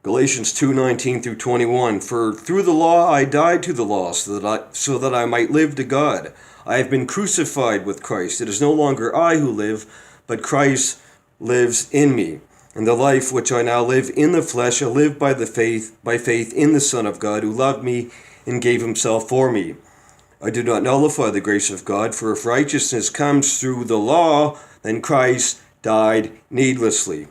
Galatians 2:19 through 21. For through the law I died to the law, so that I might live to God. I have been crucified with Christ. It is no longer I who live, but Christ lives in me. And the life which I now live in the flesh, I live by faith in the Son of God, who loved me and gave himself for me. I do not nullify the grace of God, for if righteousness comes through the law, then Christ died needlessly.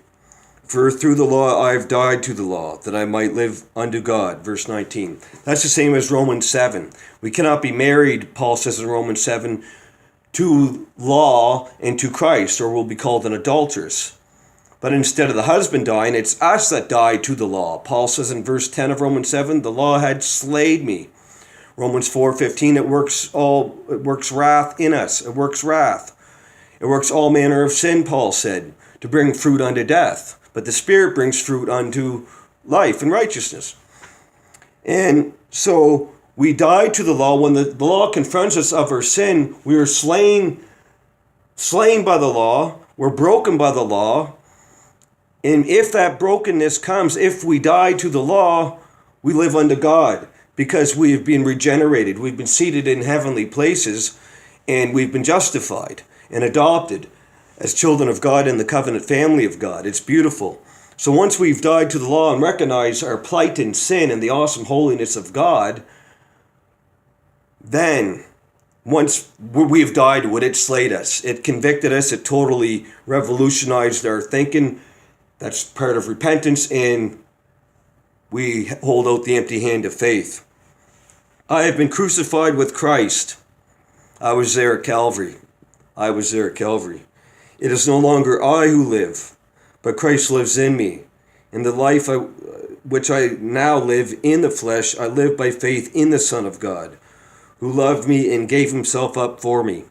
For through the law I have died to the law, that I might live unto God. Verse 19. That's the same as Romans 7. We cannot be married, Paul says in Romans 7, to law and to Christ, or we'll be called an adulteress. But instead of the husband dying, it's us that die to the law. Paul says in verse 10 of Romans 7, the law had slayed me. Romans 4:15, it works wrath in us. It works wrath. It works all manner of sin, Paul said, to bring fruit unto death. But the Spirit brings fruit unto life and righteousness. And so we die to the law. When the law confronts us of our sin, we are slain by the law. We're broken by the law. And if that brokenness comes, if we die to the law, we live unto God because we have been regenerated. We've been seated in heavenly places and we've been justified and adopted as children of God in the covenant family of God. It's beautiful. So once we've died to the law and recognize our plight in sin and the awesome holiness of God, then once we've died, would it slayed us? It convicted us. It totally revolutionized our thinking. That's part of repentance, and we hold out the empty hand of faith. I have been crucified with Christ. I was there at Calvary. It is no longer I who live, but Christ lives in me. In the life which I now live in the flesh, I live by faith in the Son of God, who loved me and gave himself up for me.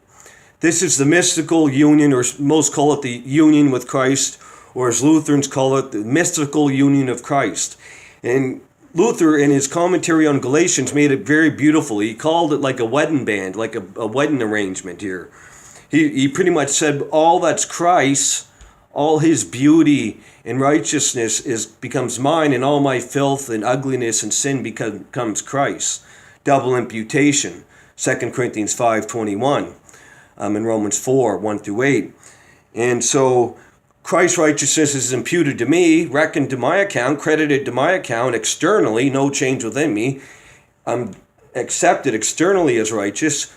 This is the mystical union, or most call it the union with Christ, or as Lutherans call it, the mystical union of Christ. And Luther, in his commentary on Galatians, made it very beautiful. He called it like a wedding band, like a wedding arrangement here. He pretty much said all that's Christ, all his beauty and righteousness becomes mine, and all my filth and ugliness and sin becomes Christ. Double imputation, 2 Corinthians 5:21, and Romans 4:1 through 8. And so Christ's righteousness is imputed to me, reckoned to my account, credited to my account externally, no change within me. I'm accepted externally as righteous.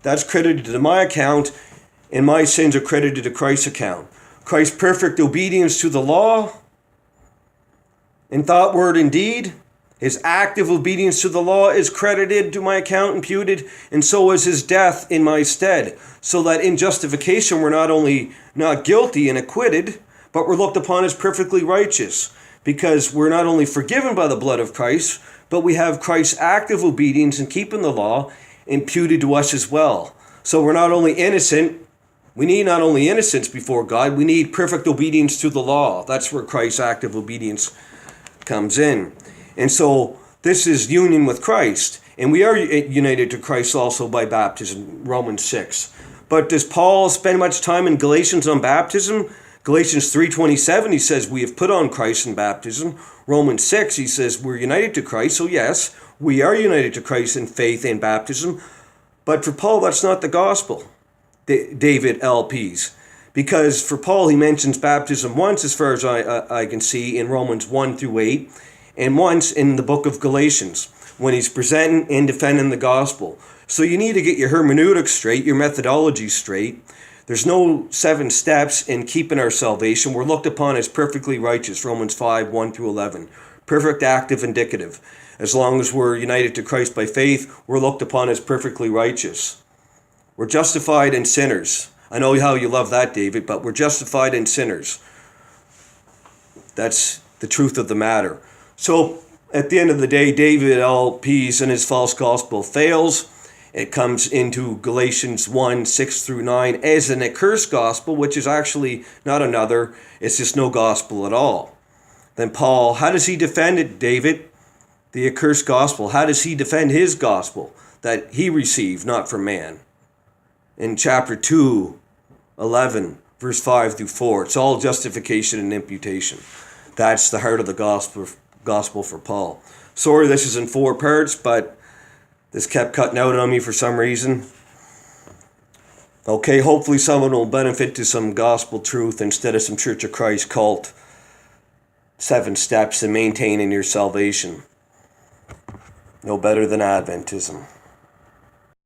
That's credited to my account, and my sins are credited to Christ's account. Christ's perfect obedience to the law in thought, word, and deed, his active obedience to the law is credited to my account, imputed, and so is his death in my stead. So that in justification we're not only not guilty and acquitted, but we're looked upon as perfectly righteous, because we're not only forgiven by the blood of Christ, but we have Christ's active obedience in keeping the law imputed to us as well. So we're not only innocent, we need not only innocence before God, we need perfect obedience to the law. That's where Christ's active obedience comes in. And so this is union with Christ. And we are united to Christ also by baptism, Romans 6. But does Paul spend much time in Galatians on baptism? Galatians 3:27, he says we have put on Christ in baptism. Romans 6, he says we're united to Christ. So yes, we are united to Christ in faith and baptism. But for Paul, that's not the gospel. David L. Pease. Because for Paul, he mentions baptism once, as far as I can see, in Romans 1 through 8, and once in the book of Galatians, when he's presenting and defending the gospel. So you need to get your hermeneutics straight, your methodology straight. There's no 7 steps in keeping our salvation. We're looked upon as perfectly righteous, Romans 5:1 through 11. Perfect, active, indicative. As long as we're united to Christ by faith, we're looked upon as perfectly righteous. We're justified in sinners. I know how you love that, David, but we're justified in sinners. That's the truth of the matter. So at the end of the day, David L. Pease and his false gospel fails. It comes into Galatians 1, 6 through 9 as an accursed gospel, which is actually not another. It's just no gospel at all. Then Paul, how does he defend it, David? The accursed gospel. How does he defend his gospel that he received, not from man? In chapter 2, 11, verse 5 through 4. It's all justification and imputation. That's the heart of the gospel for Paul. Sorry this is in 4 parts, but this kept cutting out on me for some reason. Okay, hopefully someone will benefit to some gospel truth instead of some Church of Christ cult. 7 steps in maintaining your salvation. No better than Adventism.